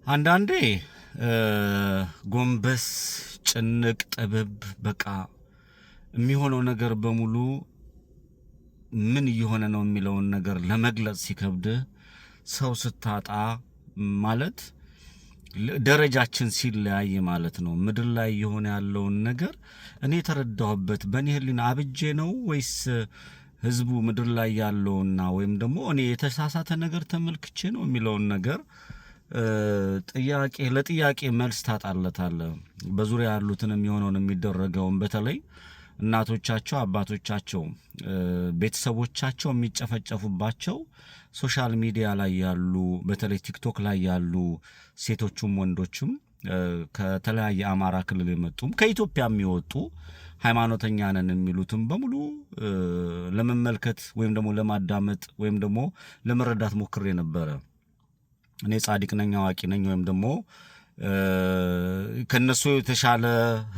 አንዳንዴ ጎንበስ ጭንቅ ጥብብ በቃ የሚሆነው ነገር በሙሉ ምን እየሆነ ነው የሚለውን ነገር ለመግለጽ ሲከብድህ ሰው ስታጣ ማለት ደረጃችን ሲለያይ ማለት ነው። ምድር ላይ የሆነ ያለውን ነገር እኔ የተረዳሁበት በእኔ ህሊና አብጄ ነው ወይስ ህዝቡ ምድር ላይ ያለውና ወይም ደግሞ እኔ የተሳሳተ ነገር ተመልክቼ ነው የሚለውን ነገር ለጥያቄ መልስ ታጣለታለህ። በዙሪያ ያሉትን የሚሆነውን የሚደረገውን በተለይ እናቶቻቸው አባቶቻቸው ቤተሰቦቻቸው የሚጨፈጨፉባቸው ሶሻል ሚዲያ ላይ ያሉ በተለይ ቲክቶክ ላይ ያሉ ሴቶቹም ወንዶችም ከተለያየ አማራ ክልል የመጡም ከኢትዮጵያ የሚወጡ ሃይማኖተኛ ነን የሚሉትም በሙሉ ለመመልከት ወይም ደግሞ ለማዳመጥ ወይም ደግሞ ለመረዳት ሞክሬ ነበረ። እኔ ጻድቅ ነኝ አዋቂ ነኝ ወይም ደግሞ ከነሱ የተሻለ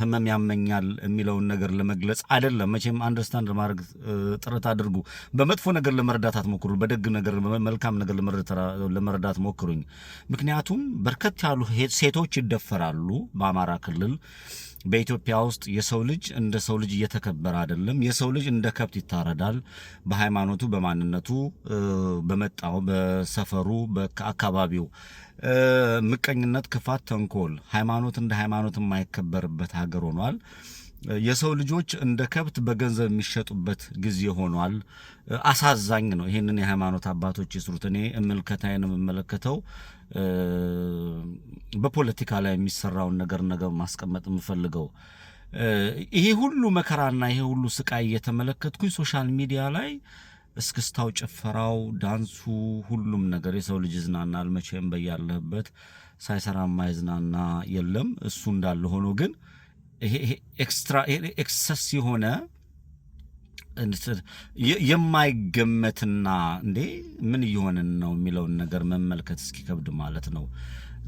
ህመም ያመኛል የሚለውን ነገር ለመግለጽ አይደለም። መቼም አንደርስታንድ ማድረግ ጥረት አድርጉ። በመጥፎ ነገር ለመረዳት አትሞክሩ፣ በደግ ነገር በመልካም ነገር ለመረዳት ሞክሩኝ። ምክንያቱም በርከት ያሉ ሴቶች ይደፈራሉ በአማራ ክልል። በኢትዮጵያ ውስጥ የሰው ልጅ እንደ ሰው ልጅ እየተከበረ አይደለም። የሰው ልጅ እንደ ከብት ይታረዳል። በሃይማኖቱ፣ በማንነቱ፣ በመጣው በሰፈሩ፣ በአካባቢው ምቀኝነት፣ ክፋት፣ ተንኮል፣ ሃይማኖት እንደ ሃይማኖት የማይከበርበት ሀገር ሆኗል። የሰው ልጆች እንደ ከብት በገንዘብ የሚሸጡበት ጊዜ ሆኗል። አሳዛኝ ነው። ይሄንን የሃይማኖት አባቶች ይስሩት። እኔ እምልከታዬን የምመለከተው በፖለቲካ ላይ የሚሰራውን ነገር ማስቀመጥ የምፈልገው ይሄ ሁሉ መከራና ይሄ ሁሉ ስቃይ እየተመለከትኩኝ ሶሻል ሚዲያ ላይ እስክስታው፣ ጭፈራው፣ ዳንሱ፣ ሁሉም ነገር የሰው ልጅ ይዝናናል። መቼም በያለህበት ሳይሰራ ማይዝናና የለም። እሱ እንዳለ ሆኖ ግን ይሄ ኤክሰስ የሆነ የማይገመትና እንዴ ምን እየሆነን ነው የሚለውን ነገር መመልከት እስኪከብድ ማለት ነው።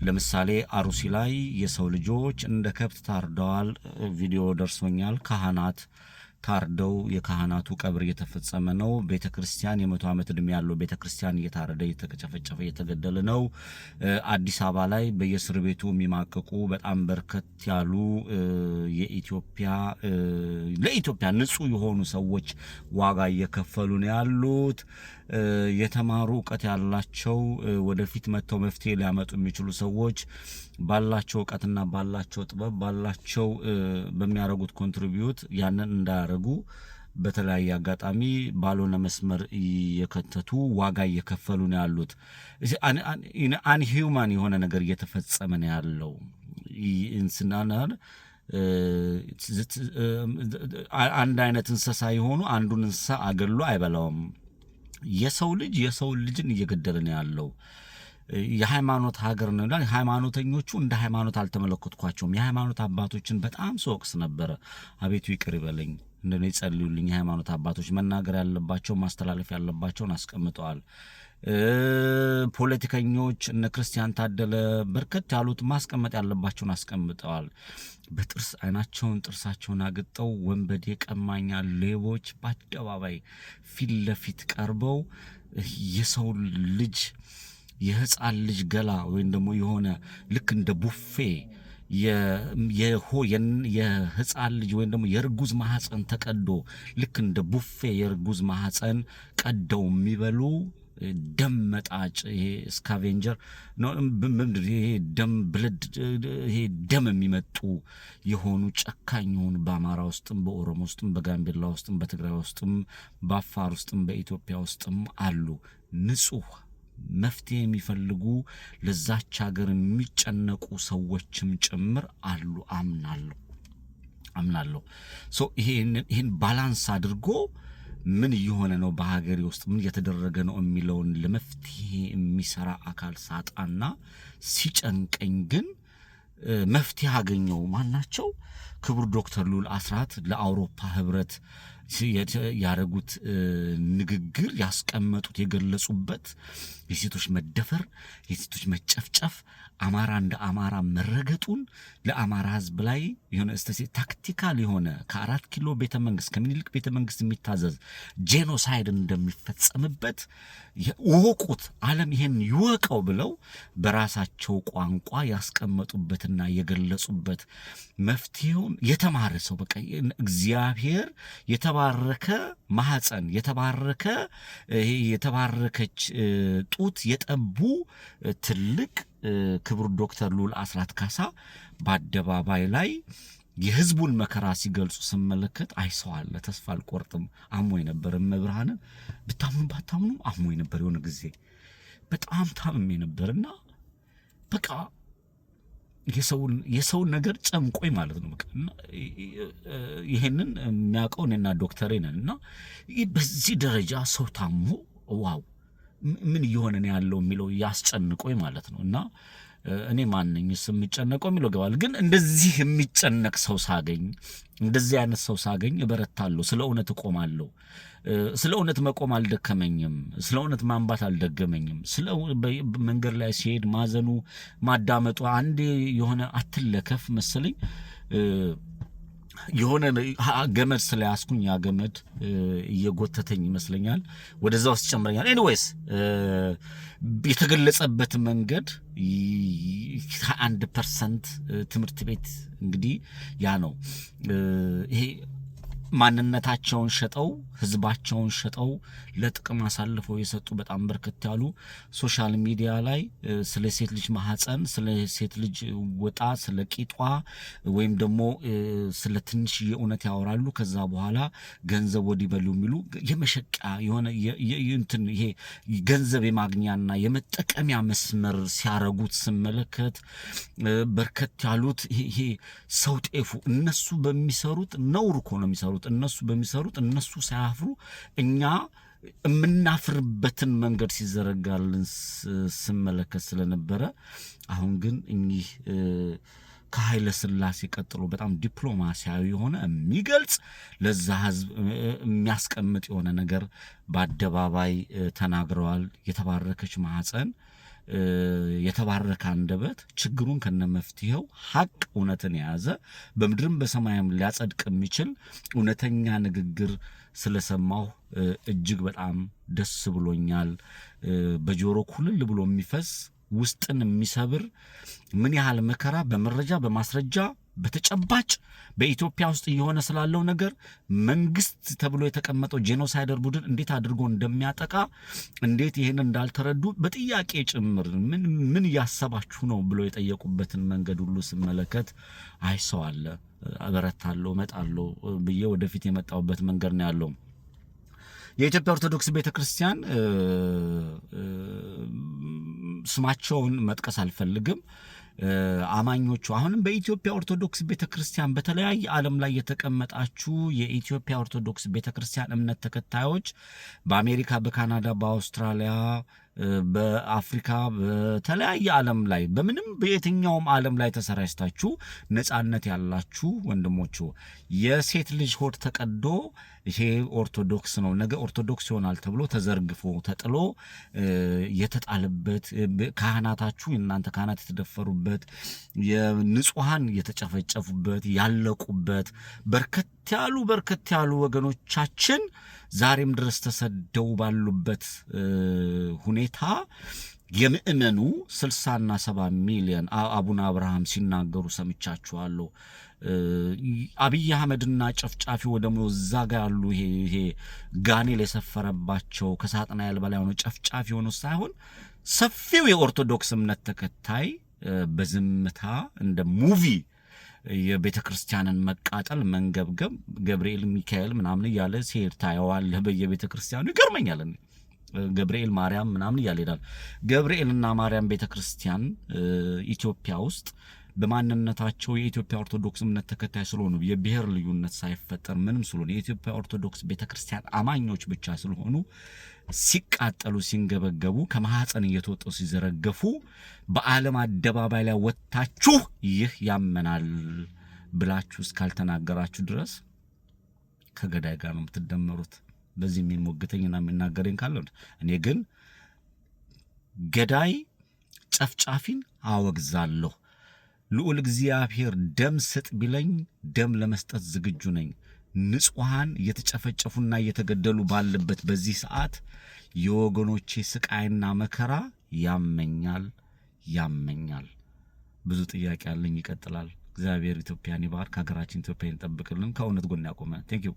ለምሳሌ አሩሲ ላይ የሰው ልጆች እንደ ከብት ታርደዋል። ቪዲዮ ደርሶኛል። ካህናት ታርደው የካህናቱ ቀብር እየተፈጸመ ነው። ቤተክርስቲያን የ100 ዓመት ዕድሜ ያለው ቤተክርስቲያን እየታረደ እየተጨፈጨፈ እየተገደለ ነው። አዲስ አበባ ላይ በየእስር ቤቱ የሚማቀቁ በጣም በርከት ያሉ ለኢትዮጵያ ንጹህ የሆኑ ሰዎች ዋጋ እየከፈሉ ነው ያሉት። የተማሩ እውቀት ያላቸው ወደፊት መጥተው መፍትሄ ሊያመጡ የሚችሉ ሰዎች ባላቸው እውቀትና ባላቸው ጥበብ ባላቸው በሚያደርጉት ኮንትሪቢዩት ያንን እንዳያደርጉ በተለያየ አጋጣሚ ባልሆነ መስመር እየከተቱ ዋጋ እየከፈሉ ነው ያሉት። አንሂውማን የሆነ ነገር እየተፈጸመ ነው ያለው። እንስናናል አንድ አይነት እንስሳ የሆኑ አንዱን እንስሳ አገሎ አይበላውም። የሰው ልጅን እየገደለ ነው ያለው። የሃይማኖት ሀገር ነው። ሃይማኖተኞቹ እንደ ሃይማኖት አልተመለከትኳቸውም። የሃይማኖት አባቶችን በጣም ስወቅስ ነበረ። አቤቱ ይቅር ይበለኝ፣ እንደኔ ጸልዩልኝ። የሃይማኖት አባቶች መናገር ያለባቸው ማስተላለፍ ያለባቸውን አስቀምጠዋል። ፖለቲከኞች እነ ክርስቲያን ታደለ በርከት ያሉት ማስቀመጥ ያለባቸውን አስቀምጠዋል። በጥርስ አይናቸውን ጥርሳቸውን አግጠው ወንበዴ፣ ቀማኛ፣ ሌቦች በአደባባይ ፊት ለፊት ቀርበው የሰው ልጅ የህፃን ልጅ ገላ ወይም ደግሞ የሆነ ልክ እንደ ቡፌ የህፃን ልጅ ወይም ደግሞ የርጉዝ ማህፀን ተቀዶ ልክ እንደ ቡፌ የርጉዝ ማህፀን ቀደው የሚበሉ ደም መጣጭ፣ ይሄ ስካቬንጀር ነው። ይሄ ደም ብለድ፣ ይሄ ደም የሚመጡ የሆኑ ጨካኝ የሆኑ በአማራ ውስጥም በኦሮሞ ውስጥም በጋምቤላ ውስጥም በትግራይ ውስጥም በአፋር ውስጥም በኢትዮጵያ ውስጥም አሉ። ንጹህ መፍትሄ የሚፈልጉ ለዛች ሀገር የሚጨነቁ ሰዎችም ጭምር አሉ። አምናለሁ። ይሄን ባላንስ አድርጎ ምን እየሆነ ነው በሀገሬ ውስጥ ምን እየተደረገ ነው የሚለውን ለመፍትሄ የሚሰራ አካል ሳጣና ሲጨንቀኝ ግን መፍትሄ አገኘው። ማናቸው? ክቡር ዶክተር ልዑል አስራት ለአውሮፓ ህብረት ያደረጉት ንግግር ያስቀመጡት የገለጹበት የሴቶች መደፈር፣ የሴቶች መጨፍጨፍ አማራ እንደ አማራ መረገጡን ለአማራ ህዝብ ላይ የሆነ ታክቲካል የሆነ ከ4 ኪሎ ቤተ መንግስት ከምኒልክ ቤተ መንግስት የሚታዘዝ ጄኖሳይድ እንደሚፈጸምበት ወቁት፣ ዓለም ይሄን ይወቀው ብለው በራሳቸው ቋንቋ ያስቀመጡበትና የገለጹበት መፍትሄውን የተማረ ሰው በቃ እግዚአብሔር የተባረከ ማህፀን የተባረከች ጡት የጠቡ ትልቅ ክቡር ዶክተር ልዑል አስራት ካሳ በአደባባይ ላይ የህዝቡን መከራ ሲገልጹ ስመለከት አይሰዋለ ተስፋ አልቆርጥም። አሞኝ ነበር መብርሃንን ብታምኑ ባታምኑ አሞኝ ነበር። የሆነ ጊዜ በጣም ታምሜ ነበርና በቃ የሰውን ነገር ጨምቆኝ ማለት ነው። በቃ ይሄንን የሚያውቀው እኔና ዶክተሬ ነንና በዚህ ደረጃ ሰው ታሞ ዋው ምን እየሆነ ነው ያለው የሚለው ያስጨንቆኝ ማለት ነው። እና እኔ ማንኝስ የሚጨነቀው የሚለው ገባል። ግን እንደዚህ የሚጨነቅ ሰው ሳገኝ እንደዚህ አይነት ሰው ሳገኝ እበረታለሁ። ስለ እውነት እቆማለሁ። ስለ እውነት መቆም አልደከመኝም። ስለ እውነት ማንባት አልደገመኝም። ስለ መንገድ ላይ ሲሄድ ማዘኑ ማዳመጡ አንዴ የሆነ አትለከፍ መሰለኝ የሆነ ገመድ ስለያዝኩኝ ያ ገመድ እየጎተተኝ ይመስለኛል ወደዛ ውስጥ ጨምረኛል። ኤኒዌይስ የተገለጸበት መንገድ 1% ትምህርት ቤት እንግዲህ ያ ነው። ይሄ ማንነታቸውን ሸጠው ህዝባቸውን ሸጠው ለጥቅም አሳልፈው የሰጡ በጣም በርከት ያሉ ሶሻል ሚዲያ ላይ ስለ ሴት ልጅ ማህፀን፣ ስለ ሴት ልጅ ወጣ፣ ስለ ቂጧ ወይም ደግሞ ስለ ትንሽ የእውነት ያወራሉ። ከዛ በኋላ ገንዘብ ወዲህ በሉ የሚሉ የመሸቂያ የሆነ እንትን ይሄ ገንዘብ የማግኛና የመጠቀሚያ መስመር ሲያረጉት ስመለከት በርከት ያሉት ይሄ ሰው ጤፉ እነሱ በሚሰሩት ነውር እኮ ነው የሚሰሩት። እነሱ በሚሰሩት እነሱ ሳያፍሩ እኛ የምናፍርበትን መንገድ ሲዘረጋልን ስመለከት ስለነበረ አሁን ግን እኚህ ከኃይለ ሥላሴ ቀጥሎ በጣም ዲፕሎማሲያዊ የሆነ የሚገልጽ ለዛ ህዝብ የሚያስቀምጥ የሆነ ነገር በአደባባይ ተናግረዋል። የተባረከች ማህፀን፣ የተባረከ አንደበት፣ ችግሩን ከነመፍትሄው ሐቅ እውነትን የያዘ በምድርም በሰማይም ሊያጸድቅ የሚችል እውነተኛ ንግግር ስለሰማሁ እጅግ በጣም ደስ ብሎኛል። በጆሮ ኩልል ብሎ የሚፈስ ውስጥን የሚሰብር ምን ያህል መከራ በመረጃ በማስረጃ በተጨባጭ በኢትዮጵያ ውስጥ እየሆነ ስላለው ነገር መንግስት ተብሎ የተቀመጠው ጄኖሳይደር ቡድን እንዴት አድርጎ እንደሚያጠቃ እንዴት ይሄን እንዳልተረዱ በጥያቄ ጭምር ምን ያሰባችሁ ነው ብሎ የጠየቁበትን መንገድ ሁሉ ስመለከት አይሰዋለ አበረታለሁ መጣለሁ ብዬ ወደፊት የመጣውበት መንገድ ነው ያለው። የኢትዮጵያ ኦርቶዶክስ ቤተክርስቲያን ስማቸውን መጥቀስ አልፈልግም። አማኞቹ አሁንም በኢትዮጵያ ኦርቶዶክስ ቤተክርስቲያን በተለያየ ዓለም ላይ የተቀመጣችሁ የኢትዮጵያ ኦርቶዶክስ ቤተክርስቲያን እምነት ተከታዮች በአሜሪካ፣ በካናዳ፣ በአውስትራሊያ፣ በአፍሪካ በተለያየ ዓለም ላይ በምንም በየትኛውም ዓለም ላይ ተሰራጭታችሁ ነጻነት ያላችሁ ወንድሞቹ የሴት ልጅ ሆድ ተቀዶ ይሄ ኦርቶዶክስ ነው ነገ ኦርቶዶክስ ይሆናል ተብሎ ተዘርግፎ ተጥሎ የተጣለበት ካህናታችሁ እናንተ ካህናት የተደፈሩበት የንጹሃን የተጨፈጨፉበት ያለቁበት በርከት ያሉ ወገኖቻችን ዛሬም ድረስ ተሰደው ባሉበት ሁኔታ የምእመኑ 60 እና 70 ሚሊዮን አቡነ አብርሃም ሲናገሩ ሰምቻችኋለሁ። አብይ አህመድና ጨፍጫፊ ወደሞ ዛጋ ያሉ ይሄ ጋኔል የሰፈረባቸው ከሳጥናኤል በላይ ሆኖ ጨፍጫፊ ሆኖ ሳይሆን ሰፊው የኦርቶዶክስ እምነት ተከታይ በዝምታ እንደ ሙቪ የቤተ ክርስቲያንን መቃጠል መንገብገብ ገብርኤል ሚካኤል ምናምን ያለ ሲሄድ ታየዋለህ በየቤተ ክርስቲያኑ ይገርመኛል። ገብርኤል ማርያም ምናምን ያለ ይላል። ገብርኤልና ማርያም ቤተ ክርስቲያን ኢትዮጵያ ውስጥ በማንነታቸው የኢትዮጵያ ኦርቶዶክስ እምነት ተከታይ ስለሆኑ የብሔር ልዩነት ሳይፈጠር ምንም ስለሆነ የኢትዮጵያ ኦርቶዶክስ ቤተክርስቲያን አማኞች ብቻ ስለሆኑ ሲቃጠሉ ሲንገበገቡ ከማህፀን እየተወጡ ሲዘረገፉ በዓለም አደባባይ ላይ ወጣችሁ ይህ ያመናል ብላችሁ እስካልተናገራችሁ ድረስ ከገዳይ ጋር ነው የምትደመሩት። በዚህ የሚሞግተኝና የሚናገረኝ ካለው እኔ ግን ገዳይ ጨፍጫፊን አወግዛለሁ። ልዑል እግዚአብሔር ደም ስጥ ቢለኝ ደም ለመስጠት ዝግጁ ነኝ። ንጹሐን እየተጨፈጨፉና እየተገደሉ ባለበት በዚህ ሰዓት የወገኖቼ ስቃይና መከራ ያመኛል። ብዙ ጥያቄ አለኝ። ይቀጥላል። እግዚአብሔር ኢትዮጵያን ይባርክ፣ ሀገራችን ኢትዮጵያን ይጠብቅልን፣ ከእውነት ጎን ያቆመን። ቴንክ ዩ